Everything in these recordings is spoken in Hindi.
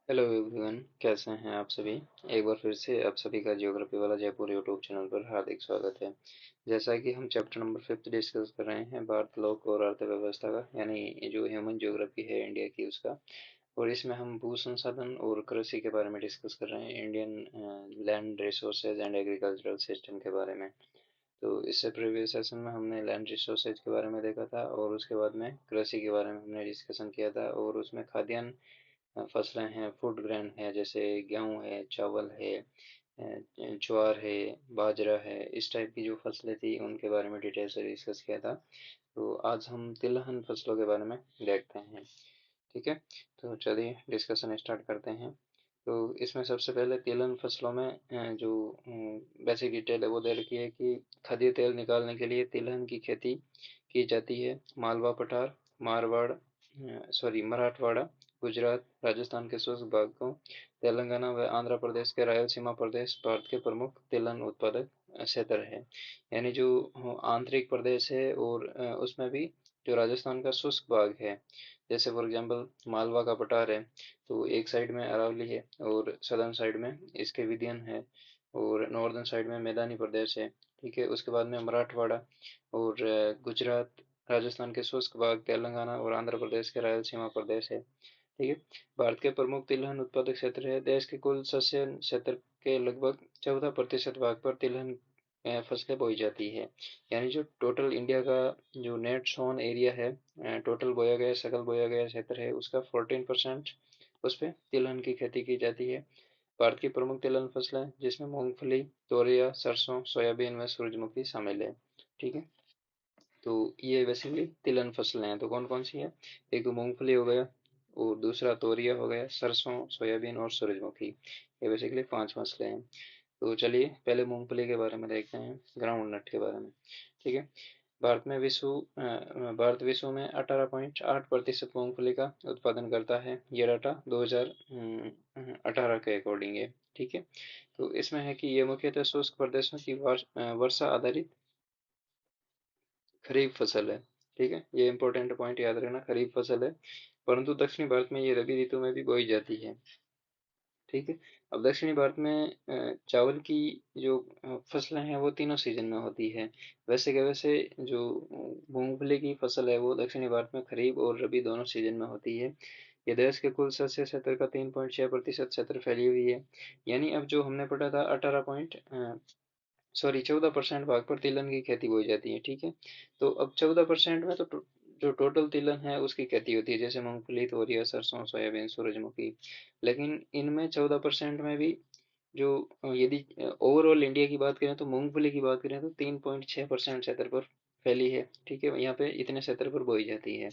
हेलो एवरीवन, कैसे हैं आप सभी। एक बार फिर से आप सभी का ज्योग्राफी वाला जयपुर यूट्यूब चैनल पर हार्दिक स्वागत है। जैसा कि हम चैप्टर नंबर 5 डिस्कस कर रहे हैं भारत लोक और अर्थव्यवस्था का, यानी ये जो ह्यूमन ज्योग्राफी है इंडिया की उसका। और इसमें हम भू संसाधन और कृषि के बारे में डिस्कस कर रहे हैं, Indian land resources and agricultural system के बारे में। तो इससे प्रीवियस सेशन में हमने लैंड रिसोर्सेज के बारे में देखा था और उसके बाद में कृषि के बारे में हमने डिस्कशन किया था, और उसमें खाद्यान्न फसलें हैं, फूड ग्रेन है, जैसे गेहूँ है, चावल है, ज्वार है, बाजरा है, इस टाइप की जो फसलें थी उनके बारे में डिटेल से डिस्कस किया था। तो आज हम तिलहन फसलों के बारे में देखते हैं। ठीक है, तो चलिए डिस्कशन स्टार्ट करते हैं। तो इसमें सबसे पहले तिलहन फसलों में जो बेसिक डिटेल है वो दे रखी है कि खाद्य तेल निकालने के लिए तिलहन की खेती की जाती है। मालवा पठार, मारवाड़, सॉरी मराठवाड़ा, गुजरात, राजस्थान के शुष्क भागों, तेलंगाना व आंध्र प्रदेश के रायलसीमा प्रदेश भारत के प्रमुख तिलहन उत्पादक क्षेत्र है। यानी जो आंतरिक प्रदेश है और उसमें भी जो राजस्थान का शुष्क भाग है, जैसे फॉर एग्जांपल मालवा का पठार है, तो एक साइड में अरावली है और सदर्न साइड में इसके विधियन है, और नॉर्दर्न साइड में मैदानी प्रदेश है। ठीक है, उसके बाद में मराठवाड़ा और गुजरात, राजस्थान के शुष्क भाग, तेलंगाना और आंध्र प्रदेश के रायलसीमा प्रदेश है। ठीक है, भारत के प्रमुख तिलहन उत्पादक क्षेत्र है। देश के कुल शस्य क्षेत्र के लगभग 14% भाग पर तिलहन फसलें बोई जाती है। यानी जो टोटल इंडिया का जो नेट सोन एरिया है, टोटल बोया गया सकल बोया गया क्षेत्र है, उसका 14% उस पे तिलहन की खेती की जाती है। भारत की प्रमुख तिलहन फसलें जिसमें मूंगफली, तोरिया, सरसों, सोयाबीन व सूरजमुखी शामिल है। ठीक है, तो ये बेसिकली तिलहन फसलें हैं। तो कौन कौन सी है? एक तो मूंगफली हो गया, और दूसरा तोरिया हो गया, सरसों, सोयाबीन और सूरजमुखी। ये बेसिकली 5 फसलें हैं। तो चलिए पहले मूंगफली के बारे में देखते हैं, ग्राउंड नट के बारे में। ठीक है, भारत विश्व में 18.8% मूंगफली का उत्पादन करता है। ये डाटा 2018 के अकॉर्डिंग है। ठीक है, तो इसमें है कि ये मुख्यतः शुष्क प्रदेशों की वर्षा आधारित खरीफ फसल है। ठीक है, ये इंपॉर्टेंट पॉइंट याद रखना, खरीफ फसल है, परंतु दक्षिणी भारत में ये रबी ऋतु में भी बोई जाती है। ठीक है, अब दक्षिणी भारत में चावल की जो फसलें हैं वो तीनों सीजन में होती है। वैसे के वैसे जो मूंगफली की फसल है वो दक्षिणी भारत में खरीफ और रबी दोनों सीजन में होती है। ये देश के कुल शस्य क्षेत्र का 3.6% क्षेत्र फैली हुई है। यानी अब जो हमने पढ़ा था 14% भाग पर तिलहन की खेती बोई जाती है। ठीक है, तो अब 14% में तो जो टोटल तिलहन है उसकी खेती होती है, जैसे मूंगफली, तोरिया, सरसों, सोयाबीन, सूरजमुखी। लेकिन इनमें 14% में भी जो यदि ओवरऑल इंडिया की बात करें तो मूंगफली की बात करें तो 3.6% क्षेत्र पर फैली है। ठीक है, यहाँ पे इतने क्षेत्र पर बोई जाती है।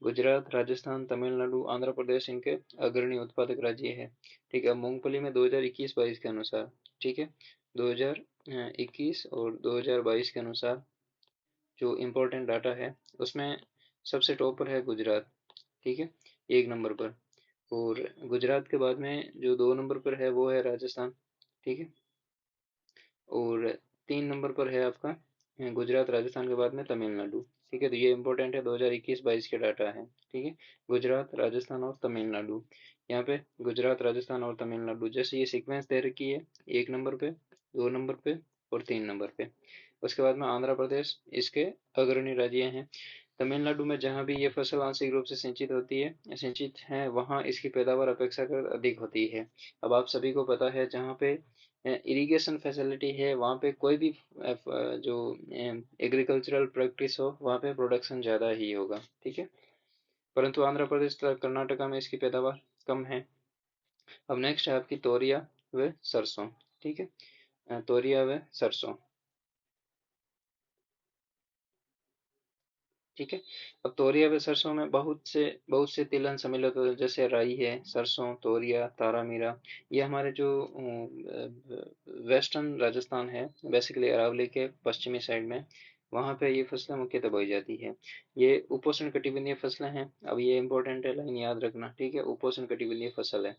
गुजरात, राजस्थान, तमिलनाडु, आंध्र प्रदेश इनके अग्रणी उत्पादक राज्य है। ठीक है, अब मूंगफली में 2021-22 के अनुसार, ठीक है, 2021 और 2022 के अनुसार जो इम्पोर्टेंट डाटा है उसमें सबसे टॉप पर है गुजरात। ठीक है, 1 नंबर पर। और गुजरात के बाद में जो 2 नंबर पर है वो है राजस्थान। ठीक है, और 3 नंबर पर है आपका गुजरात, राजस्थान के बाद में तमिलनाडु। ठीक है, तो ये इंपॉर्टेंट है, 2021-22 के डाटा है। ठीक है, गुजरात, राजस्थान और तमिलनाडु। यहाँ पे गुजरात, राजस्थान और तमिलनाडु जैसे ये सीक्वेंस दे रखी है, 1 नंबर पे, 2 नंबर पे और 3 नंबर पे। उसके बाद में आंध्र प्रदेश इसके अग्रणी राज्य हैं। तमिलनाडु में जहाँ भी ये फसल आंशिक रूप से सिंचित होती है, सिंचित है, वहाँ इसकी पैदावार अपेक्षाकृत अधिक होती है। अब आप सभी को पता है जहाँ पे इरिगेशन फैसिलिटी है वहाँ पे कोई भी जो एग्रीकल्चरल प्रैक्टिस हो वहाँ पे प्रोडक्शन ज़्यादा ही होगा। ठीक है, परंतु आंध्र प्रदेश तथा कर्नाटका में इसकी पैदावार कम है। अब नेक्स्ट है आपकी तोरिया व सरसों। ठीक है, तोरिया व सरसों। ठीक है, अब तोरिया व सरसों में बहुत से तिलहन सम्मिलित होते हैं, जैसे राई है, सरसों, तोरिया, तारामीरा। ये हमारे जो वेस्टर्न राजस्थान है, बेसिकली अरावली के पश्चिमी साइड में, वहाँ पे ये फसलें मुख्यतः बोई जाती है। ये उपोष्ण कटिबंधीय फसलें हैं। अब ये इंपॉर्टेंट है, लाइन याद रखना। ठीक है, उपोष्ण कटिबंधीय फसल है।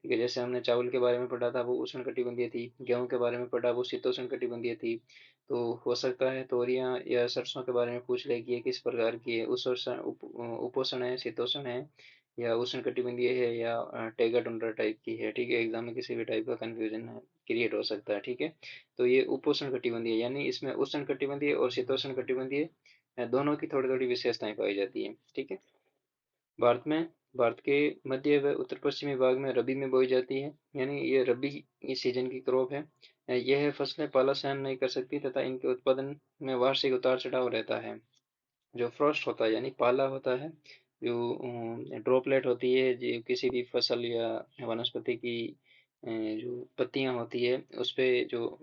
ठीक है, जैसे हमने चावल के बारे में पढ़ा था वो उष्ण कटिबंधीय थी, गेहूं के बारे में पढ़ा वो शीतोष्ण कटिबंधीय थी। तो हो सकता है तोरियां या सरसों के बारे में पूछ ले कि ये किस प्रकार की है, उपोष्ण है, शीतोष्ण है, या उष्णकटिबंधीय है या टैगा टुंड्रा टाइप की है, ठीक है। एग्जाम में किसी भी टाइप का कंफ्यूजन क्रिएट हो सकता है, ठीक है। तो ये उपोष्ण कटिबंधीय, यानी इसमें उष्ण कटिबंधीय और शीतोष्ण कटिबंधीय दोनों की थोड़ी थोड़ी विशेषताएं पाई जाती है, ठीक है। भारत में भारत के मध्य व उत्तर पश्चिमी भाग में रबी में बोई जाती है, यानी ये रबी इस सीजन की क्रॉप है। यह फसलें पाला सहन नहीं कर सकती तथा इनके उत्पादन में वार्षिक उतार चढ़ाव रहता है। जो फ्रॉस्ट होता है यानी पाला होता है, जो ड्रॉपलेट होती है, जो किसी भी फसल या वनस्पति की जो पत्तियां होती है उस पे जो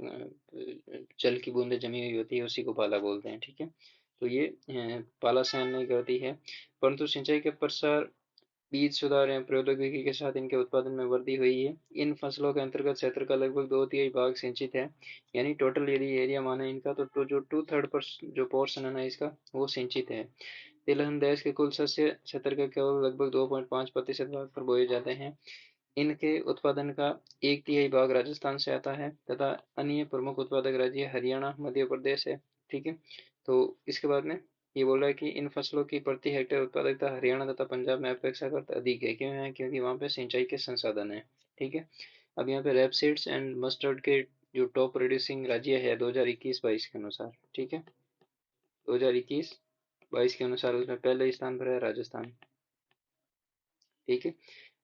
जल की बूंदें जमी हुई होती है उसी को पाला बोलते हैं, ठीक है। तो ये पाला सहन नहीं करती है, परंतु सिंचाई के प्रसार, बीज सुधार एवं प्रौद्योगिकी के साथ इनके उत्पादन में वृद्धि हुई है। इन फसलों के अंतर्गत क्षेत्र का लगभग दो तिहाई भाग सिंचित है, यानी टोटल यदि एरिया माने इनका तो जो टू थर्ड पर जो पोर्शन है ना इसका वो सिंचित है। तिलहन देश के कुल शस्य क्षेत्र के केवल लगभग 2.5% भाग पर बोए जाते हैं। इनके उत्पादन का एक तिहाई भाग राजस्थान से आता है तथा अन्य प्रमुख उत्पादक राज्य हरियाणा, मध्य प्रदेश है, ठीक है। तो इसके बाद में ये बोल रहा है कि इन फसलों की प्रति हेक्टेयर उत्पादकता हरियाणा तथा पंजाब में अपेक्षाकृत अधिक है। क्यों है? क्योंकि वहाँ पे सिंचाई के संसाधन है, ठीक है। अब यहाँ पे रेपसीड्स एंड मस्टर्ड के जो टॉप प्रोड्यूसिंग राज्य है 2021-22 के अनुसार, ठीक है। 2021-22 के अनुसार उसमें पहले स्थान पर है राजस्थान, ठीक है।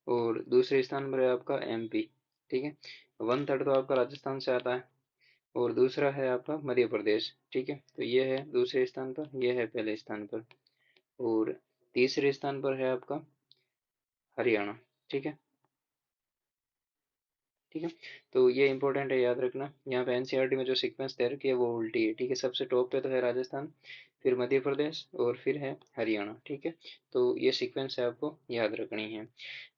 और दूसरे स्थान पर है आपका एमपी, ठीक है। वन थर्ड तो आपका राजस्थान से आता है और दूसरा है आपका मध्य प्रदेश, ठीक है। तो ये है दूसरे स्थान पर, ये है पहले स्थान पर, और तीसरे स्थान पर है आपका हरियाणा, ठीक है। ठीक है, तो ये इंपॉर्टेंट है, याद रखना। यहाँ पे एनसीईआरटी में जो सीक्वेंस तय रखी है वो उल्टी है, ठीक है। सबसे टॉप पे तो है राजस्थान, फिर मध्य प्रदेश और फिर है हरियाणा, ठीक है। तो ये सीक्वेंस है आपको याद रखनी है।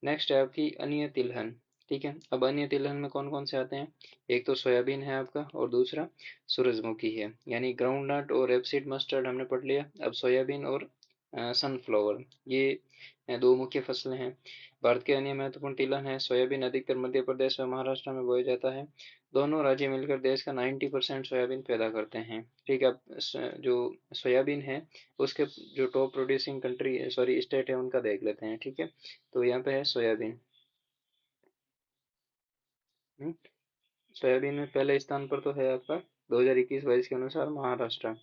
नेक्स्ट है आपकी अन्य तिलहन, ठीक है। अब अन्य तिलहन में कौन कौन से आते हैं? एक तो सोयाबीन है आपका और दूसरा सूरजमुखी है, यानी ग्राउंड नट और रेपसीड मस्टर्ड हमने पढ़ लिया। अब सोयाबीन और सनफ्लावर, ये दो मुख्य फसलें हैं। भारत के अन्य महत्वपूर्ण तिलहन है सोयाबीन, अधिकतर मध्य प्रदेश व महाराष्ट्र में बोया जाता है। दोनों राज्य मिलकर देश का 90% सोयाबीन पैदा करते हैं, ठीक है। अब जो सोयाबीन है उसके जो top producing country sorry state है उनका देख लेते हैं, ठीक है। तो यहाँ पे है सोयाबीन। हम्म, सोयाबीन में पहले स्थान पर तो है आपका 2021-22 के अनुसार महाराष्ट्र,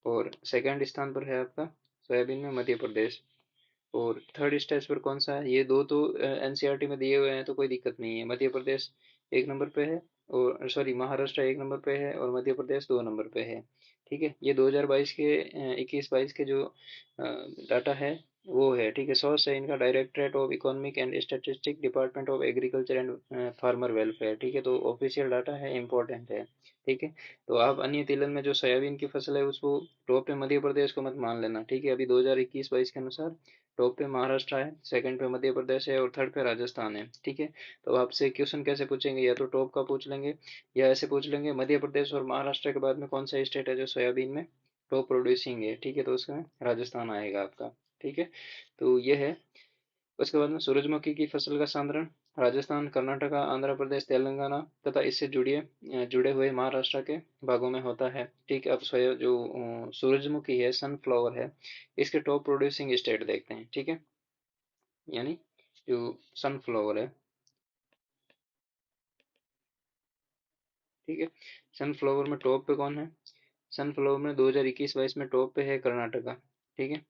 और सेकंड स्थान पर है आपका सोयाबीन में मध्य प्रदेश, और थर्ड स्टेज पर कौन सा है? ये दो तो एनसीईआरटी में दिए हुए हैं तो कोई दिक्कत नहीं है। मध्य प्रदेश एक नंबर पे है, और सॉरी महाराष्ट्र एक नंबर पे है और मध्य प्रदेश दो नंबर पे है, ठीक है। ये 2022 के 21-22 के जो डाटा है वो है, ठीक है। सोर्स है इनका directorate of economic and statistic, department of agriculture and farmer welfare, ठीक है। तो ऑफिशियल डाटा है, इंपॉर्टेंट है, ठीक है। तो आप अन्य तिलहन में जो सोयाबीन की फसल है उसको टॉप पे मध्य प्रदेश को मत मान लेना, ठीक है। अभी 2021-22 के अनुसार टॉप पे महाराष्ट्र है, सेकंड पे मध्य प्रदेश है और थर्ड पे राजस्थान है, ठीक है। तो आपसे क्वेश्चन कैसे पूछेंगे? या तो टॉप का पूछ लेंगे या ऐसे पूछ लेंगे मध्य प्रदेश और महाराष्ट्र के बाद में कौन सा स्टेट है जो सोयाबीन में टॉप प्रोड्यूसिंग है, ठीक है। तो उसमें राजस्थान आएगा आपका, ठीक है। तो ये है। उसके बाद में सूरजमुखी की फसल का सांद्रण राजस्थान, कर्नाटका, आंध्र प्रदेश, तेलंगाना तथा इससे जुड़े हुए महाराष्ट्र के भागों में होता है, ठीक है। अब जो सूरजमुखी है, सनफ्लावर है, इसके टॉप प्रोड्यूसिंग स्टेट देखते हैं, ठीक है। यानी जो सनफ्लावर है, ठीक है। सनफ्लावर में टॉप पे कौन है? सनफ्लावर में 2021-22 में टॉप पे है कर्नाटका, ठीक है।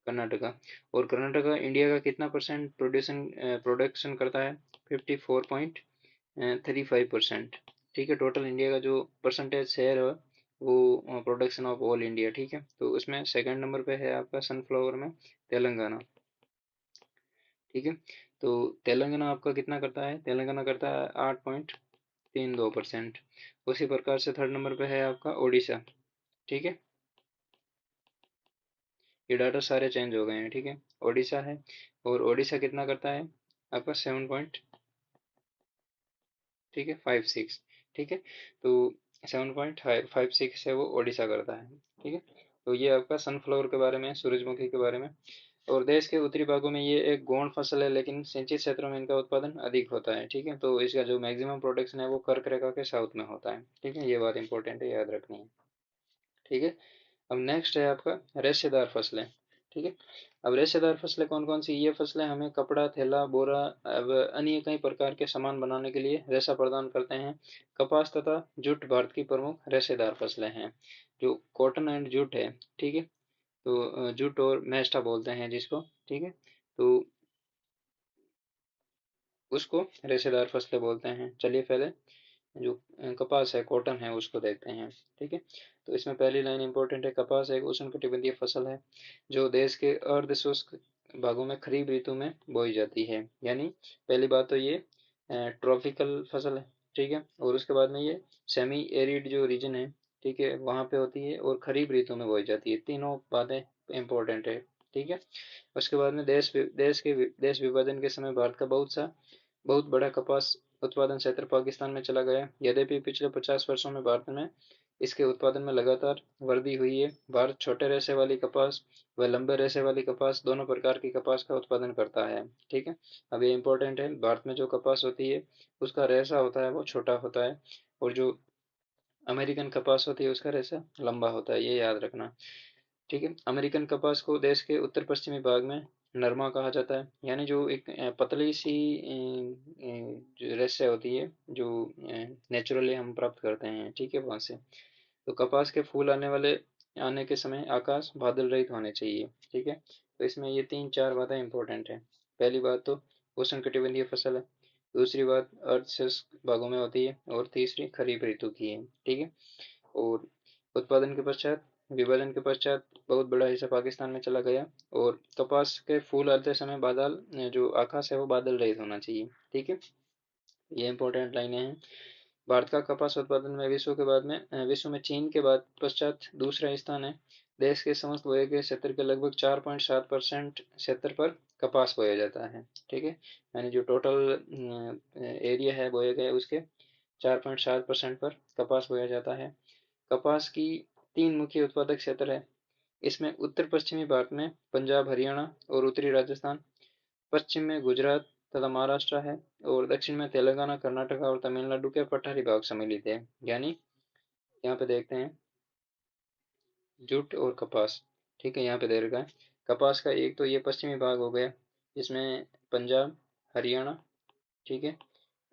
कर्नाटका, और कर्नाटका इंडिया का कितना परसेंट प्रोडक्शन करता है? 54.35%, ठीक है। टोटल इंडिया का जो परसेंटेज शेयर है वो प्रोडक्शन ऑफ ऑल इंडिया, ठीक है। तो उसमें सेकंड नंबर पे है आपका सनफ्लावर में तेलंगाना, ठीक है। तो तेलंगाना आपका कितना करता है? तेलंगाना करता है 8.32%। उसी प्रकार से थर्ड नंबर पे है आपका ओडिशा, ठीक है। ये डाटा सारे चेंज हो गए हैं, ठीक है। ओडिशा है, और ओडिशा कितना करता है? आपका 7 ठीक है 56, ठीक है। तो 7.56 है वो ओडिशा करता है, ठीक है। तो ये आपका सनफ्लावर के बारे में, सूरजमुखी के बारे में। और देश के उत्तरी भागों में ये एक गौण फसल है, लेकिन सिंचित क्षेत्रों में इनका उत्पादन अधिक होता है, ठीक है। तो इसका जो मैक्सिमम प्रोडक्शन है वो कर्क रेखा के साउथ में होता है, ठीक है। ये बात इंपॉर्टेंट है, याद रखनी है, ठीक है। अब नेक्स्ट है आपका रेशेदार फसलें, ठीक है। अब रेशेदार फसलें कौन कौन सी? ये फसलें हमें कपड़ा, थैला, बोरा व अन्य कई प्रकार के सामान बनाने के लिए रेशा प्रदान करते हैं। कपास तथा जूट भारत की प्रमुख रेशेदार फसलें हैं। जो कॉटन एंड जूट है, ठीक है, तो जूट और मैस्टा बोलते हैं जिसको, ठीक है, तो उसको रेशेदार फसलें बोलते हैं। चलिए पहले जो कपास है, कॉटन है, उसको देखते हैं, ठीक है। तो इसमें पहली लाइन इंपॉर्टेंट है। कपास एक उष्णकटिबंधीय फसल है जो देश के अर्ध शुष्क भागों में खरीफ ऋतु में बोई जाती है। यानी पहली बात तो ये ट्रॉपिकल फसल है, ठीक है, और उसके बाद में ये सेमी एरिड जो रीजन है, ठीक है, वहाँ पे होती है और खरीफ ऋतु में बोई जाती है। तीनों बातें इंपॉर्टेंट है, ठीक है। उसके बाद में देश विभाजन के समय भारत का बहुत बड़ा कपास उत्पादन क्षेत्र पाकिस्तान में चला गया। यद्यपि पिछले 50 वर्षों में भारत में इसके उत्पादन में लगातार वृद्धि हुई है। भारत छोटे रेशे वाली कपास व लंबे रेशे वाली कपास दोनों प्रकार की कपास का उत्पादन करता है, ठीक है। अब ये इंपॉर्टेंट है, भारत में जो कपास होती है उसका रेशा होता है वो छोटा होता है, और जो अमेरिकन कपास होती है उसका रेशा लंबा होता है, ये याद रखना, ठीक है। अमेरिकन कपास को देश के उत्तर पश्चिमी भाग में नरमा कहा जाता है। यानी जो एक पतली सी जो रेशा होती है जो नेचुरली हम प्राप्त करते हैं, ठीक है, वहां से। तो कपास के फूल आने के समय आकाश बादल रहित होने चाहिए, ठीक है। तो इसमें ये तीन चार बातें इंपॉर्टेंट है। पहली बात तो उष्णकटिबंधीय फसल है, दूसरी बात अर्धशुष्क भागों में होती है, और तीसरी खरीफ ऋतु की है, ठीक है। और उत्पादन के पश्चात विभाजन के पश्चात बहुत बड़ा हिस्सा पाकिस्तान में चला गया, और कपास के फूल आते समय बादल जो आकाश है वो बादल रहित होना चाहिए, ठीक है। ये इंपॉर्टेंट लाइनें हैं। भारत का कपास उत्पादन में विश्व में चीन के बाद पश्चात दूसरा स्थान है। देश के समस्त बोए गए क्षेत्र के लगभग 4.7% क्षेत्र पर कपास बोया जाता है, ठीक है। यानी जो टोटल एरिया है बोए गए उसके 4.7% पर कपास बोया जाता है। कपास की तीन मुख्य उत्पादक क्षेत्र है। इसमें उत्तर पश्चिमी भारत में पंजाब, हरियाणा और उत्तरी राजस्थान, पश्चिम में गुजरात तथा महाराष्ट्र है, और दक्षिण में तेलंगाना, कर्नाटक और तमिलनाडु के पठारी भाग सम्मिलित है। यानी यहाँ पे देखते हैं जूट और कपास, ठीक है, यहाँ पे दे रखा है। कपास का एक तो ये पश्चिमी भाग हो गया, इसमें पंजाब, हरियाणा, ठीक है,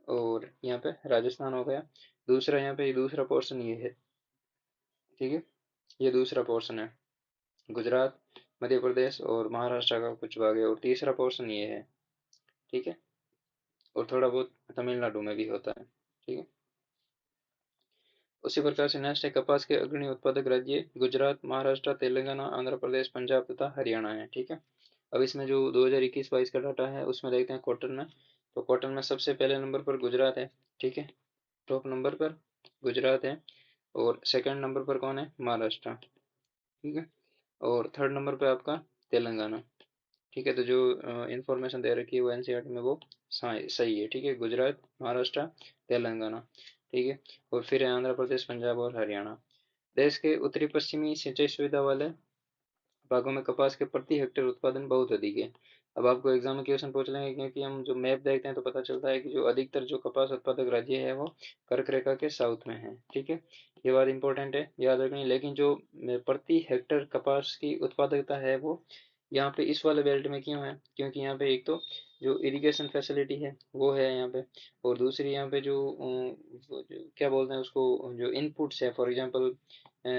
और यहाँ पे राजस्थान हो गया। दूसरा यहाँ पे दूसरा पोर्शन ये है, ठीक है, ये दूसरा पोर्शन है गुजरात, मध्य प्रदेश और महाराष्ट्र का कुछ भाग है, और तीसरा पोर्शन ये है, ठीक है, और थोड़ा बहुत तमिलनाडु में भी होता है, ठीक है। उसी प्रकार से नेक्स्ट है कपास के अग्रणी उत्पादक राज्य गुजरात, महाराष्ट्र, तेलंगाना, आंध्र प्रदेश, पंजाब तथा हरियाणा है, ठीक है। अब इसमें जो 2021-22 का डाटा है उसमें देखते हैं कॉटन में। तो कॉटन में सबसे पहले नंबर पर गुजरात है, ठीक है, टॉप नंबर पर गुजरात है, और सेकंड नंबर पर कौन है? महाराष्ट्र, ठीक है, और थर्ड नंबर पे आपका तेलंगाना, ठीक है। तो जो इंफॉर्मेशन दे रखी है वो एनसीईआरटी में वो सही है, ठीक है, गुजरात, महाराष्ट्र, तेलंगाना, ठीक है, और फिर है आंध्र प्रदेश, पंजाब और हरियाणा। देश के उत्तरी पश्चिमी सिंचाई सुविधा वाले भागों में कपास के प्रति हेक्टेयर उत्पादन बहुत अधिक है। अब आपको एग्जाम में क्वेश्चन पूछ लेंगे, क्योंकि हम जो मैप देखते हैं तो पता चलता है कि जो अधिकतर जो कपास उत्पादक राज्य है वो कर्क रेखा के साउथ में है, ठीक है। ये बात इंपॉर्टेंट है, याद रखनी। लेकिन जो प्रति हेक्टेयर कपास की उत्पादकता है वो यहाँ पे इस वाले बेल्ट में क्यों है? क्योंकि यहाँ पे एक तो जो इरिगेशन फैसिलिटी है वो है यहाँ पे, और दूसरी यहाँ पे वो जो क्या बोलते हैं उसको, जो इनपुट्स है, फॉर एग्जांपल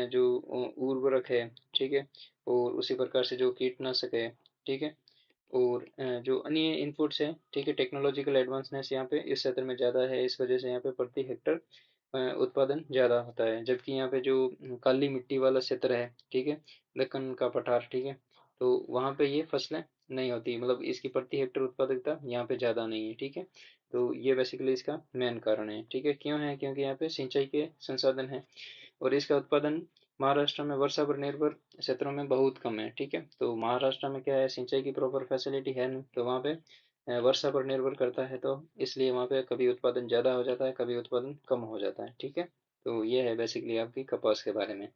जो उर्वरक है, ठीक है, और उसी प्रकार से जो कीटनाशक है, ठीक है, और जो अन्य इनपुट्स है, ठीक है, टेक्नोलॉजिकल एडवांसनेस यहाँ पे इस क्षेत्र में ज़्यादा है, इस वजह से यहाँ पे प्रति हेक्टर उत्पादन ज़्यादा होता है। जबकि यहाँ पे जो काली मिट्टी वाला क्षेत्र है, ठीक है, दक्कन का पठार, ठीक है, तो वहाँ पे ये फसलें नहीं होती, मतलब इसकी प्रति हेक्टर उत्पादकता यहाँ पे ज़्यादा नहीं है, ठीक है। तो ये बेसिकली इसका मेन कारण है, ठीक है। क्यों है? क्योंकि यहाँ पे सिंचाई के संसाधन है, और इसका उत्पादन महाराष्ट्र में वर्षा पर निर्भर क्षेत्रों में बहुत कम है, ठीक है। तो महाराष्ट्र में क्या है, सिंचाई की प्रॉपर फैसिलिटी है नहीं, तो वहाँ पे वर्षा पर निर्भर करता है, तो इसलिए वहाँ पे कभी उत्पादन ज़्यादा हो जाता है, कभी उत्पादन कम हो जाता है, ठीक है। तो ये है बेसिकली आपकी कपास के बारे में,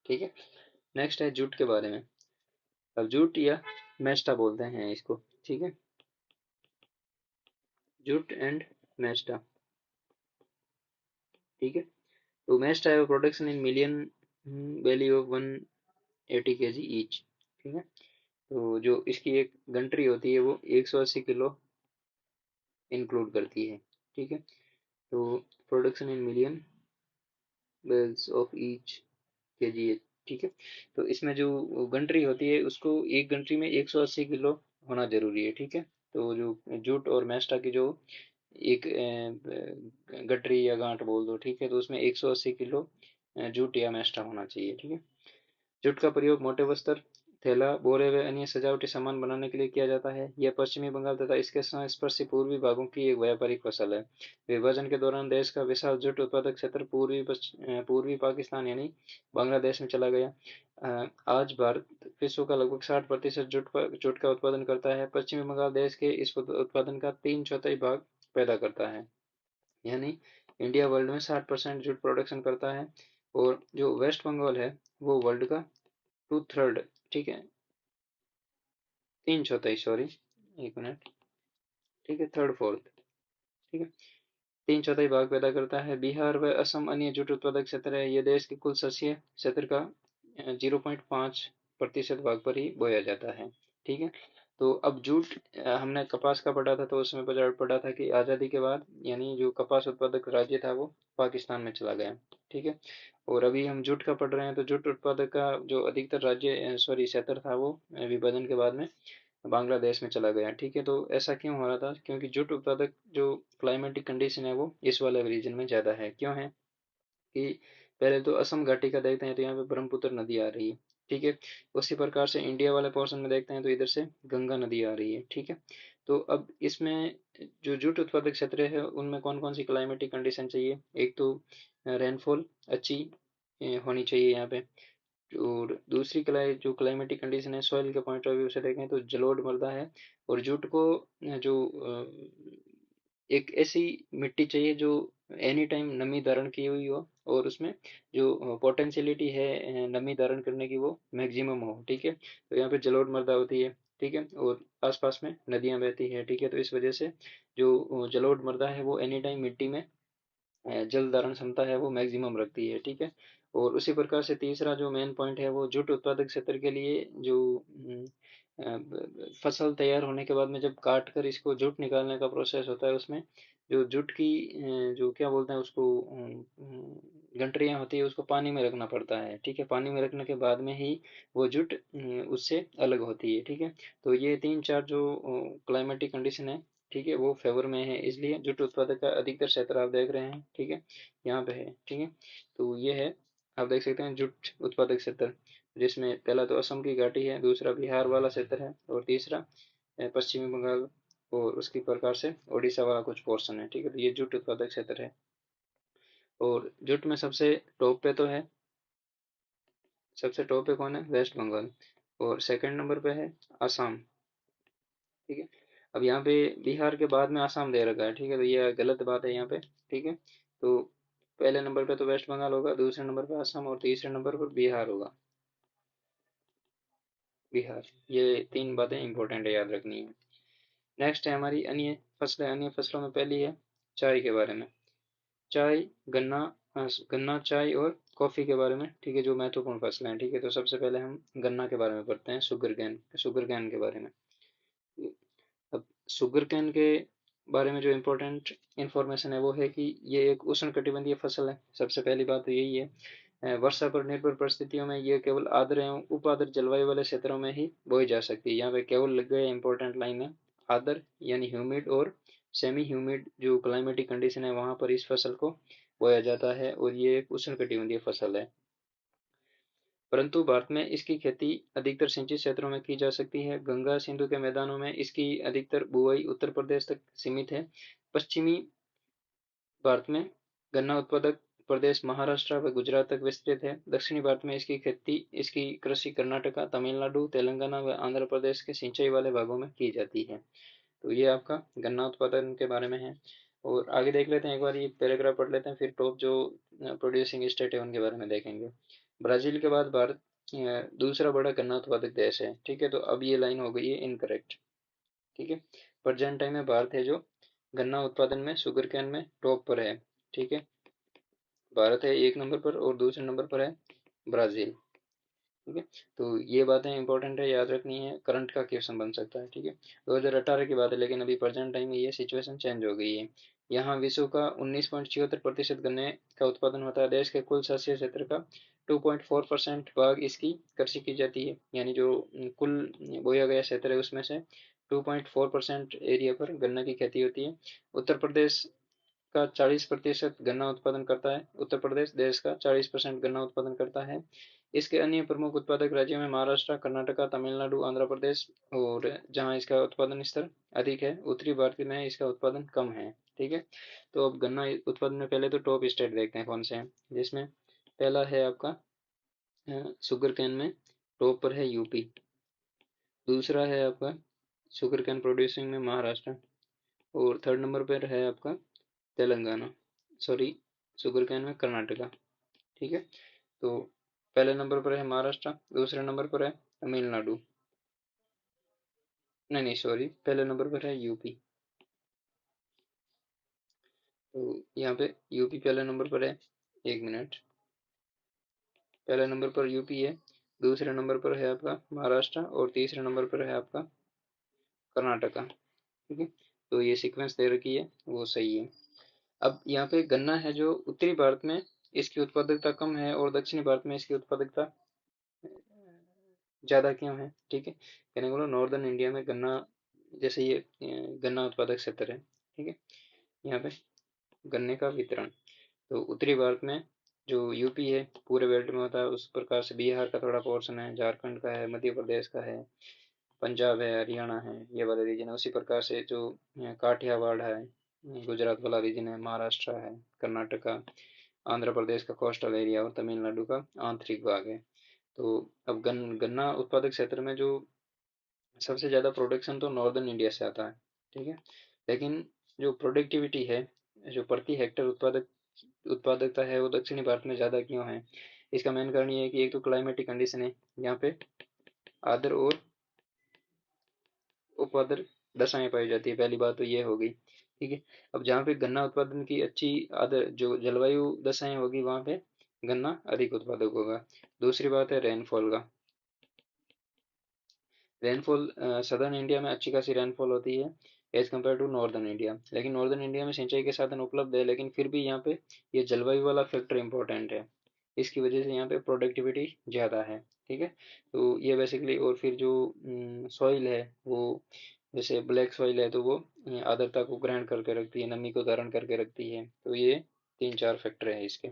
ठीक है। नेक्स्ट है जूट के बारे में। अब जूट या मेस्टा बोलते हैं इसको, ठीक है, जूट एंड मेस्टा, ठीक है। तो मेस्टा है production in million value of 180 kg each, ठीक है। तो जो इसकी एक गंट्री होती है वो 180 किलो इंक्लूड करती है। ठीक है, तो production in million bales of each kg है। ठीक है, तो इसमें जो गंट्री होती है उसको एक गंट्री में 180 किलो होना जरूरी है। ठीक है, तो जो जूट और मेस्टा की जो एक गठरी या गांठ बोल दो, ठीक है, तो उसमें 180 किलो जूट या मेस्टा होना चाहिए। ठीक है, जूट का प्रयोग मोटे वस्त्र, थैला, बोरे व अन्य सजावटी सामान बनाने के लिए किया जाता है। यह पश्चिमी बंगाल तथा इसके संस्पर्शी पूर्वी भागों की एक व्यापारिक फसल है। विभाजन के दौरान देश का विशाल जूट उत्पादक क्षेत्र पूर्वी पाकिस्तान यानी बांग्लादेश में चला गया। आज भारत विश्व का लगभग 60% जूट का उत्पादन करता है। पश्चिमी बंगाल देश के इस उत्पादन का 3/4 भाग पैदा करता है, यानी इंडिया वर्ल्ड में 60% जूट प्रोडक्शन करता है। और जो वेस्ट बंगाल है वो वर्ल्ड का 2/3, ठीक है, 3/4, सॉरी, 1 मिनट, ठीक है, 3/4, ठीक है, 3/4 भाग पैदा करता है। बिहार व असम अन्य जूट उत्पादक क्षेत्र है। ये देश के कुल शस्य क्षेत्र का 0.5% भाग पर ही बोया जाता है। ठीक है, तो अब जूट, हमने कपास का पढ़ा था, तो उसमें पढ़ा था कि आज़ादी के बाद यानी जो कपास उत्पादक राज्य था वो पाकिस्तान में चला गया। ठीक है, और अभी हम जूट का पढ़ रहे हैं, तो जूट उत्पादक का जो अधिकतर राज्य, सॉरी, क्षेत्र था वो विभाजन के बाद में बांग्लादेश में चला गया। ठीक है, तो ऐसा क्यों हो रहा था? क्योंकि जूट उत्पादक जो क्लाइमेटिक कंडीशन है वो इस वाले रीजन में ज़्यादा है। क्यों है कि पहले तो असम घाटी का देखते हैं तो यहाँ पे ब्रह्मपुत्र नदी आ रही है। ठीक है, उसी प्रकार से इंडिया वाले पोर्शन में देखते हैं तो इधर से गंगा नदी आ रही है। ठीक है, तो अब इसमें जो जूट उत्पादक क्षेत्र है उनमें कौन कौन सी क्लाइमेटिक कंडीशन चाहिए? एक तो रेनफॉल अच्छी होनी चाहिए यहाँ पे। और दूसरी जो क्लाइमेटिक कंडीशन है सॉइल के पॉइंट ऑफ व्यू से देखें तो जलोढ़ मृदा है। और जूट को जो एक ऐसी मिट्टी चाहिए जो एनी टाइम नमी धारण की हुई हो, और उसमें जो पोटेंशियलिटी है नमी धारण करने की वो मैक्सिमम हो। ठीक है, तो यहाँ पे जलोढ़ मृदा होती है। ठीक है, और आसपास में नदियां बहती है। ठीक है, तो इस वजह से जो जलोढ़ मृदा है वो एनी टाइम मिट्टी में जल धारण क्षमता है वो मैक्सिमम रखती है। ठीक है, और उसी प्रकार से तीसरा जो मेन पॉइंट है वो जूट उत्पादक क्षेत्र के लिए जो फसल तैयार होने के बाद में जब काट कर इसको जूट निकालने का प्रोसेस होता है, उसमें जो जूट की जो क्या बोलते हैं उसको, गंठरियाँ होती है, उसको पानी में रखना पड़ता है। ठीक है, पानी में रखने के बाद में ही वो जूट उससे अलग होती है। ठीक है, तो ये 3-4 जो क्लाइमेटिक कंडीशन है, ठीक है, वो फेवर में है, इसलिए जूट उत्पादक का अधिकतर क्षेत्र आप देख रहे हैं। ठीक है, यहाँ पे है। ठीक है, तो ये है, आप देख सकते हैं जूट उत्पादक क्षेत्र, जिसमें पहला तो असम की घाटी है, दूसरा बिहार वाला क्षेत्र है, और तीसरा पश्चिमी बंगाल और उसकी प्रकार से उड़ीसा वाला कुछ पोर्शन है। ठीक है, तो ये जूट उत्पादक क्षेत्र है। और जूट में सबसे टॉप पे तो है, सबसे टॉप पे कौन है? वेस्ट बंगाल। और सेकंड नंबर पे है असम। ठीक है, अब यहाँ पे बिहार के बाद में आसाम दे रखा है। ठीक है, तो ये गलत बात है यहाँ पे। ठीक है, तो पहले नंबर पे तो वेस्ट बंगाल होगा, दूसरे नंबर पे असम, और तीसरे नंबर पर बिहार होगा। बिहार, ये 3 बातें इंपॉर्टेंट है, याद रखनी है। नेक्स्ट है हमारी अन्य फसलें। अन्य फसलों में पहली है चाय के बारे में। चाय, गन्ना, गन्ना, चाय और कॉफ़ी के बारे में। ठीक है, जो महत्वपूर्ण फसलें हैं। ठीक है, तो सबसे पहले हम गन्ना के बारे में पढ़ते हैं, शुगर कैन के बारे में। अब शुगर कैन के बारे में जो इम्पोर्टेंट इंफॉर्मेशन है वो है कि ये एक उष्णकटिबंधीय फसल है। सबसे पहली बात तो यही है। वर्षा पर निर्भर परिस्थितियों में ये केवल आर्द्र एवं उपाद्र जलवायु वाले क्षेत्रों में ही बोई जा सकती है। यहाँ पे केवल लग गए इंपॉर्टेंट लाइन है, आर्द्र यानी ह्यूमिड और सेमी ह्यूमिड जो क्लाइमेटिक कंडीशन है वहाँ पर इस फसल को बोया जाता है, और ये एक उष्णकटिबंधीय फसल है। परंतु भारत में इसकी खेती अधिकतर सिंचित क्षेत्रों में की जा सकती है। गंगा सिंधु के मैदानों में इसकी अधिकतर बुवाई उत्तर प्रदेश तक सीमित है। पश्चिमी भारत में गन्ना उत्पादक प्रदेश महाराष्ट्र व गुजरात तक विस्तृत है। दक्षिणी भारत में इसकी कृषि कर्नाटका, तमिलनाडु, तेलंगाना व आंध्र प्रदेश के सिंचाई वाले भागों में की जाती है। तो ये आपका गन्ना उत्पादन के बारे में है। और आगे देख लेते हैं, एक बार ये पैराग्राफ पढ़ लेते हैं, फिर टॉप जो प्रोड्यूसिंग स्टेट है उनके बारे में देखेंगे। ब्राजील के बाद भारत दूसरा बड़ा गन्ना उत्पादक देश है। ठीक है, तो अब ये लाइन हो गई है इनकरेक्ट। ठीक है, प्रेजेंट टाइम में भारत है जो गन्ना उत्पादन में शुगर कैन में टॉप पर है। ठीक है, भारत है 1 नंबर पर, और दूसरे नंबर पर है ब्राजील। ठीक है। तो ये बातें इंपॉर्टेंट है, याद रखनी है, करंट का क्वेश्चन बन सकता है। ठीक है, 2018 की बात है, लेकिन अभी प्रेजेंट टाइम में ये सिचुएशन चेंज हो गई है। यहाँ विश्व का 19.76% गन्ने का उत्पादन होता है। देश के कुल शस्य क्षेत्र का 2.4% भाग इसकी कृषि की जाती है, यानी जो कुल बोया गया क्षेत्र है उसमें से 2.4% एरिया पर गन्ना की खेती होती है। उत्तर प्रदेश का 40% गन्ना उत्पादन करता है। उत्तर प्रदेश देश का 40% गन्ना उत्पादन करता है। इसके अन्य प्रमुख उत्पादक राज्यों में महाराष्ट्र, कर्नाटक, तमिलनाडु, आंध्र प्रदेश, और जहां इसका उत्पादन स्तर अधिक है, उत्तरी भारत में इसका उत्पादन कम है। ठीक है, तो अब गन्ना उत्पादन में पहले तो टॉप स्टेट देखते हैं कौन से हैं, जिसमें पहला है आपका शुगर कैन में टॉप पर है यूपी। दूसरा है आपका शुगर कैन प्रोड्यूसिंग में महाराष्ट्र। और थर्ड नंबर पर है आपका तेलंगाना, सॉरी, शुगर कैन में कर्नाटका। ठीक है, तो पहले नंबर पर है महाराष्ट्र, दूसरे नंबर पर है तमिलनाडु, नहीं नहीं सॉरी, पहले नंबर पर है यूपी। तो यहाँ पे यूपी पहले नंबर पर है, एक मिनट, पहले नंबर पर यूपी है, दूसरे नंबर पर है आपका महाराष्ट्र, और तीसरे नंबर पर है आपका कर्नाटका। ठीक है, तो ये सीक्वेंस दे रखी है, वो सही है। अब यहाँ पे गन्ना है जो उत्तरी भारत में इसकी उत्पादकता कम है, और दक्षिणी भारत में इसकी उत्पादकता ज़्यादा क्यों है। ठीक है, कहने को नॉर्दर्न इंडिया में गन्ना, जैसे ये गन्ना उत्पादक क्षेत्र है। ठीक है, यहाँ पे गन्ने का वितरण, तो उत्तरी भारत में जो यूपी है पूरे बेल्ट में होता है, उस प्रकार से बिहार का थोड़ा पोर्शन है, झारखंड का है, मध्य प्रदेश का है, पंजाब है, हरियाणा है, ये वाले रीजन है। उसी प्रकार से जो काठियावाड़ है, गुजरात वाला रीजन है, महाराष्ट्र है, कर्नाटका, आंध्र प्रदेश का कोस्टल एरिया, और तमिलनाडु का आंतरिक भाग है। तो अब गन्ना उत्पादक क्षेत्र में जो सबसे ज़्यादा प्रोडक्शन तो नॉर्दर्न इंडिया से आता है। ठीक है, लेकिन जो प्रोडक्टिविटी है, जो प्रति हेक्टर उत्पादकता है, वो दक्षिणी भारत में ज़्यादा क्यों है। इसका मेन कारण ये है कि एक तो क्लाइमेटिक कंडीशन है, यहाँ पे आर्द्र और उपआर्द्र दशाएं पाई जाती है, पहली बात तो ये हो गई। ठीक है, अब जहाँ पे गन्ना उत्पादन की अच्छी आदर जो जलवायु दशाएं होगी, वहाँ पे गन्ना अधिक उत्पादक होगा। दूसरी बात है रेनफॉल का। रेनफॉल सदर्न इंडिया में अच्छी खासी रेनफॉल होती है as compare to northern India, लेकिन नॉर्दर्न इंडिया में सिंचाई के साधन उपलब्ध है, लेकिन फिर भी यहाँ पे ये जलवायु वाला फैक्टर इंपॉर्टेंट है। इसकी वजह से यहाँ पे प्रोडक्टिविटी ज़्यादा है। ठीक है, तो ये बेसिकली, और फिर जो सॉइल है वो, जैसे ब्लैक सॉइल है तो वो आर्द्रता को ग्रहण करके रखती है, नमी को धारण करके रखती है। तो ये तीन चार फैक्टर है इसके।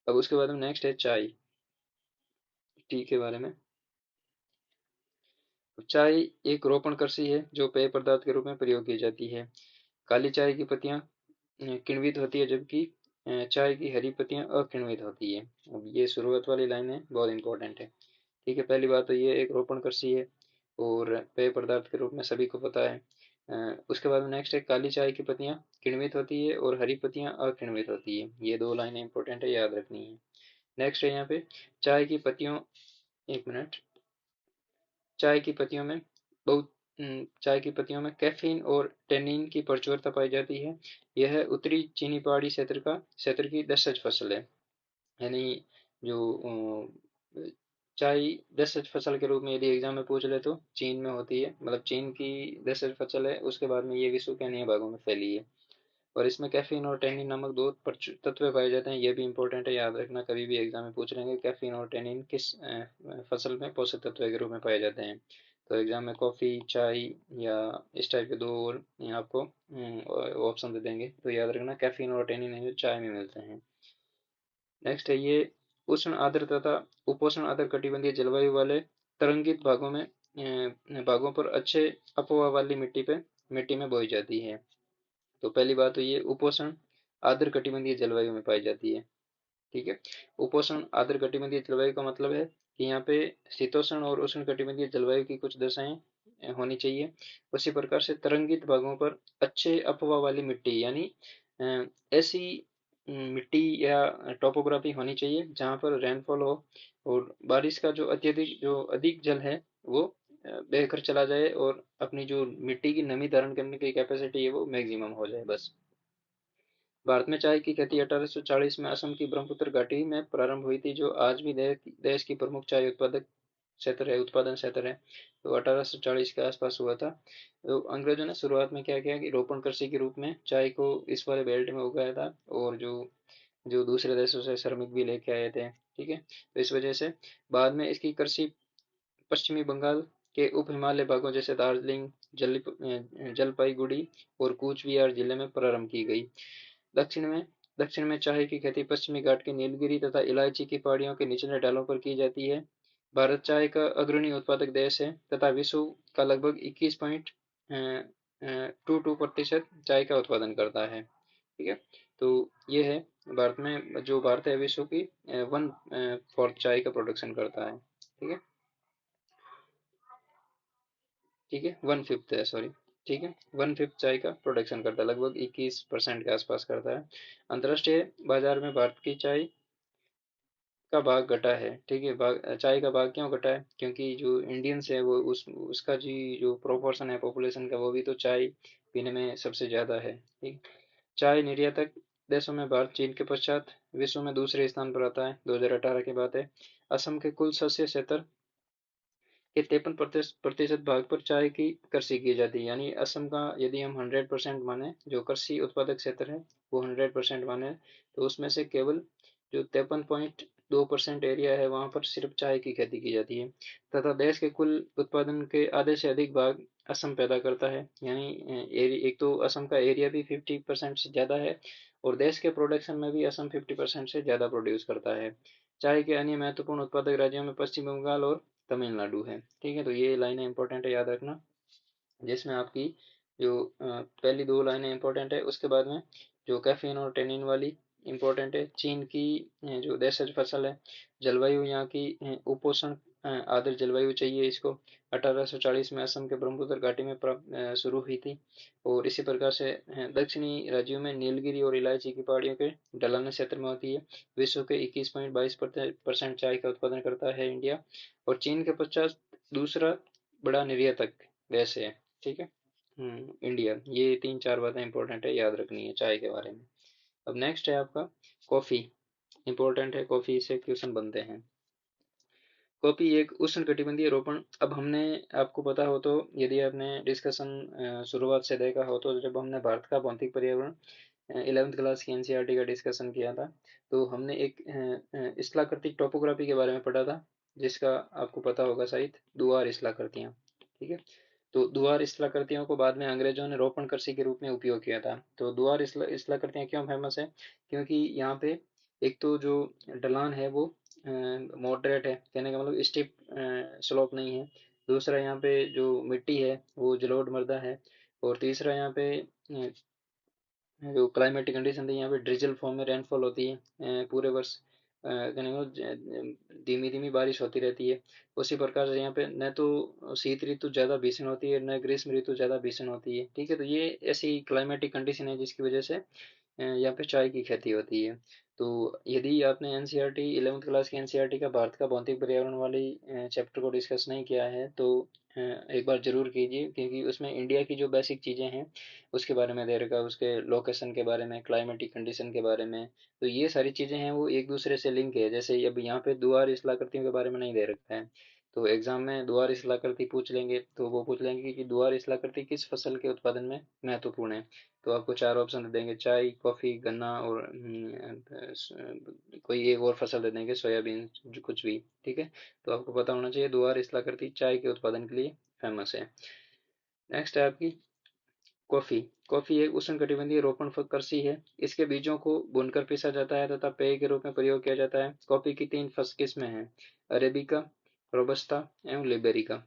अब उसके बाद में नेक्स्ट है चाय, टी के बारे में। चाय एक रोपण कृषि है जो पेय पदार्थ के रूप में प्रयोग की जाती है। काली चाय की पत्तियां किण्वित होती है, जबकि चाय की हरी पत्तियां अकिण्वित होती है। अब ये शुरुआत वाली लाइन है, बहुत इंपॉर्टेंट है। ठीक है, पहली बात तो ये एक रोपण कृषि है और पेय पदार्थ के रूप में सभी को पता है। उसके बाद में नेक्स्ट है काली चाय की पत्तियां किण्वित होती है और हरी पत्तियां अकिण्वित होती है। ये दो लाइनें इंपॉर्टेंट है, याद रखनी है। नेक्स्ट है यहाँ पे चाय की पत्तियों, एक मिनट, चाय की पत्तियों में बहुत चाय की पत्तियों में कैफीन और टेनिन की प्रचुरता पाई जाती है। यह उत्तरी चीनी पहाड़ी क्षेत्र की दशज फसल है। यानी जो चाय दशज फसल के रूप में यदि एग्जाम में पूछ ले तो चीन में होती है, मतलब चीन की दशज फसल है। उसके बाद में ये विश्व के अन्य भागों में फैली है, और इसमें कैफीन और टेनिन नामक दो तत्व पाए जाते हैं। ये भी इंपॉर्टेंट है, याद रखना, कभी भी एग्जाम में पूछ लेंगे कैफीन और टेनिन किस फसल में पोषक तत्व के रूप में पाए जाते हैं। तो एग्जाम में कॉफ़ी, चाय या इस टाइप के दो और आपको ऑप्शन दे देंगे, तो याद रखना कैफीन और टेनिन है जो चाय में मिलते हैं। नेक्स्ट है ये उष्ण आर्द्र तथा उपोष्ण आर्द्र कटिबंधीय जलवायु वाले तरंगित भागों पर अच्छे अपवा वाली मिट्टी में बोई जाती है। तो पहली बात तो ये उपोष्ण आर्द्र कटिबंधीय जलवायु में पाई जाती है। ठीक है, उपोष्ण आर्द्र कटिबंधीय जलवायु का मतलब है कि यहाँ पे शीतोष्ण और उष्ण कटिबंधीय जलवायु की कुछ दशाएं होनी चाहिए। उसी प्रकार से तरंगित भागों पर अच्छे अपवा वाली मिट्टी, यानी ऐसी मिट्टी या टोपोग्राफी होनी चाहिए जहाँ पर रेनफॉल हो और बारिश का जो अधिक जल है वो बहकर चला जाए, और अपनी जो मिट्टी की नमी धारण करने की कैपेसिटी है वो मैक्सिमम हो जाए, बस। भारत में चाय की खेती 1840 में असम की ब्रह्मपुत्र घाटी में प्रारंभ हुई थी, जो आज भी देश की प्रमुख चाय उत्पादक क्षेत्र है, उत्पादन क्षेत्र है। तो 1840 के आसपास हुआ था। तो अंग्रेजों ने शुरुआत में क्या किया कि रोपण कृषि के रूप में चाय को इस वाले बेल्ट में उगाया था, और जो जो दूसरे देशों से श्रमिक भी लेके आए थे। ठीक है, तो इस वजह से बाद में इसकी कृषि पश्चिमी बंगाल के उप हिमालय भागों जैसे दार्जिलिंग, जलपाईगुड़ी और कूच बिहार जिले में प्रारंभ की गई। दक्षिण में दक्षिण में चाय की खेती पश्चिमी घाट के नीलगिरी तथा इलायची की पहाड़ियों के निचले ढालों पर की जाती है। भारत चाय का अग्रणी उत्पादक देश है तथा विश्व का लगभग 21.22% चाय का उत्पादन करता है। ठीक है, तो ये है भारत में, जो भारत है विश्व की वन फोर्थ चाय का प्रोडक्शन करता है। ठीक है, ठीक है, वन फिफ्थ है, सॉरी। ठीक है, वन फिफ्थ चाय का प्रोडक्शन करता है, लगभग 21% के आसपास करता है। अंतर्राष्ट्रीय बाजार में भारत की चाय का भाग घटा है। ठीक है, चाय का भाग क्यों घटा है, क्योंकि जो इंडियंस है वो उसका जी जो प्रोपोर्शन है पॉपुलेशन का, वो भी तो चाय पीने में सबसे ज्यादा है। ठीक, चाय निर्यातक देशों में भारत चीन के पश्चात विश्व में दूसरे स्थान पर आता है, 2018 की बात है। असम के कुल शस्य क्षेत्र के 53% भाग पर चाय की कृषि की जाती है। यानी असम का यदि हम 100% माने, जो कृषि उत्पादक क्षेत्र है वो 100% माने, तो उसमें से केवल जो 53.2% एरिया है वहां पर सिर्फ चाय की खेती की जाती है, तथा देश के कुल उत्पादन के आधे से अधिक भाग असम पैदा करता है। यानी एक तो असम का एरिया भी 50% से ज्यादा है, और देश के प्रोडक्शन में भी असम 50% से ज्यादा प्रोड्यूस करता है। चाय के अन्य महत्वपूर्ण उत्पादक राज्यों में पश्चिम बंगाल और तमिलनाडु है। ठीक है, तो ये लाइनें इंपॉर्टेंट है, याद रखना। जिसमें आपकी जो पहली दो लाइनें इंपॉर्टेंट है, उसके बाद में जो कैफीन और टेनिन वाली इंपॉर्टेंट है। चीन की जो देशज फसल है, जलवायु यहाँ की उपोष्ण आर्द्र जलवायु चाहिए इसको। 1840 में असम के ब्रह्मपुत्र घाटी में शुरू हुई थी, और इसी प्रकार से दक्षिणी राज्यों में नीलगिरी और इलायची की पहाड़ियों के ढलान क्षेत्र में होती है। विश्व के 21.22% चाय का उत्पादन करता है इंडिया, और चीन के पश्चात दूसरा बड़ा निर्यातक देश है। ठीक है, इंडिया। ये तीन चार बातें इंपॉर्टेंट है, याद रखनी है चाय के बारे में। अब नेक्स्ट है आपका कॉफी। इंपॉर्टेंट है, कॉफी से क्वेश्चन बनते हैं। कॉफी एक उष्णकटिबंधीय रोपण। अब हमने, आपको पता हो तो, यदि आपने डिस्कशन शुरुआत से देखा हो तो, जब हमने भारत का भौतिक पर्यावरण 11th क्लास की एनसीईआरटी का डिस्कशन किया था, तो हमने एक स्थलाकृतिक टोपोग्राफी के बारे में पढ़ा था, जिसका आपको पता होगा शायद, दुआर स्थलाकृतियाँ। ठीक है, तो दुआर स्थलाकृतियों को बाद में अंग्रेजों ने रोपण कृषि के रूप में उपयोग किया था। तो दुआर स्थलाकृतियाँ क्यों फेमस है, क्योंकि यहाँ पे एक तो जो ढलान है वो मॉडरेट है, कहने का मतलब स्टीप स्लोप नहीं है। दूसरा, यहाँ पे जो मिट्टी है वो जलोढ़ मृदा है। और तीसरा, यहाँ पे जो क्लाइमेटिक कंडीशन थी, यहाँ पे ड्रिजल फॉर्म में रेनफॉल होती है पूरे वर्ष। कहने को धीमी धीमी बारिश होती रहती है। उसी प्रकार से यहाँ पे न तो शीत ऋतु ज़्यादा भीषण होती है, न ग्रीष्म ऋतु ज़्यादा भीषण होती है। ठीक है, तो ये ऐसी क्लाइमेटिक कंडीशन है जिसकी वजह से यहाँ पे चाय की खेती होती है। तो यदि आपने एनसीईआरटी 11th क्लास की एनसीईआरटी का भारत का भौतिक पर्यावरण वाली चैप्टर को डिस्कस नहीं किया है तो एक बार जरूर कीजिए, क्योंकि उसमें इंडिया की जो बेसिक चीज़ें हैं उसके बारे में दे रखा है, उसके लोकेशन के बारे में, क्लाइमेटिक कंडीशन के बारे में। तो ये सारी चीज़ें हैं वो एक दूसरे से लिंक है। जैसे अब यहाँ पे दुआर इस्लाकृतियों के बारे में नहीं दे रखा है, तो एग्जाम में दुआर इस्लाकृति पूछ लेंगे, तो वो पूछ लेंगे कि दुआर इस्लाकृति किस फसल के उत्पादन में महत्वपूर्ण है। तो आपको चार ऑप्शन दे देंगे, चाय, कॉफी, गन्ना और कोई एक और फसल दे देंगे, सोयाबीन, जो कुछ भी। ठीक है, तो आपको पता होना चाहिए दुआर इस्लाकृति चाय के उत्पादन के लिए फेमस है। नेक्स्ट है आपकी कॉफी। कॉफी एक उष्णकटिबंधीय रोपण कृषि है। इसके बीजों को भूनकर पीसा जाता है तथा पेय के रूप में प्रयोग किया जाता है। कॉफी की तीन किस्में हैं, अरेबिका, रोबस्टा एवं लिबेरिका।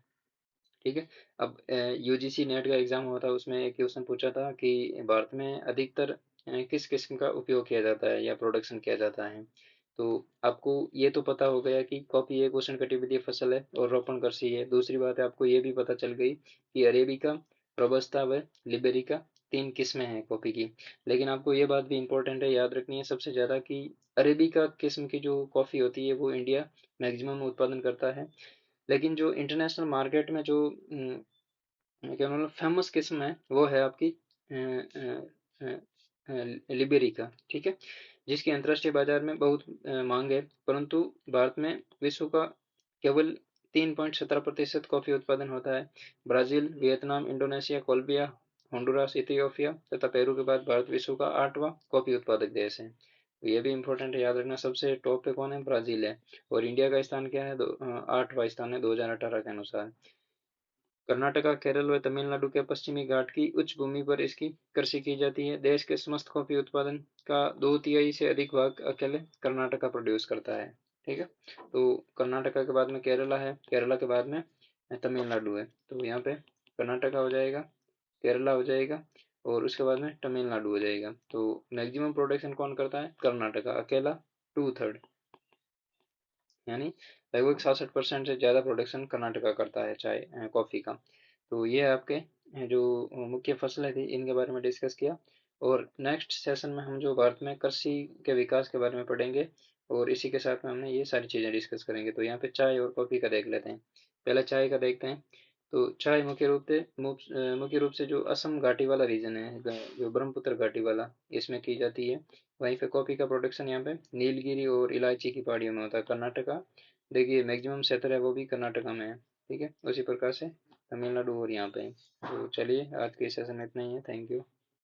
ठीक है, अब यूजीसी नेट का एग्जाम हुआ था, उसमें एक क्वेश्चन पूछा था कि भारत में अधिकतर किस किस्म का उपयोग किया जाता है या प्रोडक्शन किया जाता है। तो आपको ये तो पता हो गया कि कॉफी एक उष्णकटिबंधीय फसल है और रोपण कृषि है। दूसरी बात है, आपको ये भी पता चल गई कि अरेबिका, रोबस्ता व लिबेरिका तीन किस्में हैं कॉफी की। लेकिन आपको ये बात भी इंपॉर्टेंट है, याद रखनी है सबसे ज्यादा, कि अरेबिका किस्म की जो कॉफी होती है वो इंडिया मैक्सिमम उत्पादन करता है। लेकिन जो इंटरनेशनल मार्केट में जो क्या मतलब फेमस किस्म है वो है आपकी लिबेरिका, ठीक है, जिसकी अंतर्राष्ट्रीय बाजार में बहुत मांग है, परंतु भारत में विश्व का केवल 3.17% कॉफी उत्पादन होता है। Brazil, Vietnam, Indonesia, Colombia, Honduras, Ethiopia तथा पेरू के बाद भारत विश्व का 8वां कॉफी उत्पादक देश है। तो ये भी इम्पोर्टेंट है, याद रखना। सबसे टॉप पे कौन है? ब्राजील है। और इंडिया का स्थान क्या है? 8वां स्थान है 2018 के अनुसार। कर्नाटका, केरल व तमिलनाडु के पश्चिमी घाट की उच्च भूमि पर इसकी कृषि की जाती है। देश के समस्त कॉफी उत्पादन का 2/3 से अधिक भाग अकेले कर्नाटका प्रोड्यूस करता है। ठीक है, तो कर्नाटका के बाद में केरला है, केरला के बाद में तमिलनाडु है। तो यहाँ पे कर्नाटका हो जाएगा, केरला हो जाएगा और उसके बाद में तमिलनाडु हो जाएगा। तो मैक्सिमम प्रोडक्शन कौन करता है? कर्नाटका अकेला, 2/3, यानी लगभग 66% से ज़्यादा प्रोडक्शन कर्नाटका करता है चाय कॉफ़ी का। तो ये आपके जो मुख्य फसलें थी इनके बारे में डिस्कस किया। और नेक्स्ट सेशन में हम जो भारत में कृषि के विकास के बारे में पढ़ेंगे और इसी के साथ में हमने ये सारी चीज़ें डिस्कस करेंगे। तो यहाँ पे चाय और कॉफ़ी का देख लेते हैं। पहले चाय का देखते हैं। तो चाय मुख्य रूप से जो असम घाटी वाला रीजन है, जो ब्रह्मपुत्र घाटी वाला, इसमें की जाती है। वहीं पे कॉफ़ी का प्रोडक्शन यहाँ पे नीलगिरी और इलायची की पहाड़ियों में होता है। कर्नाटका, देखिए मैक्सिमम क्षेत्र है वो भी कर्नाटका में है। ठीक है, उसी प्रकार से तमिलनाडु और यहाँ पे है। तो चलिए आज के सेशन में इतना ही है। Thank you.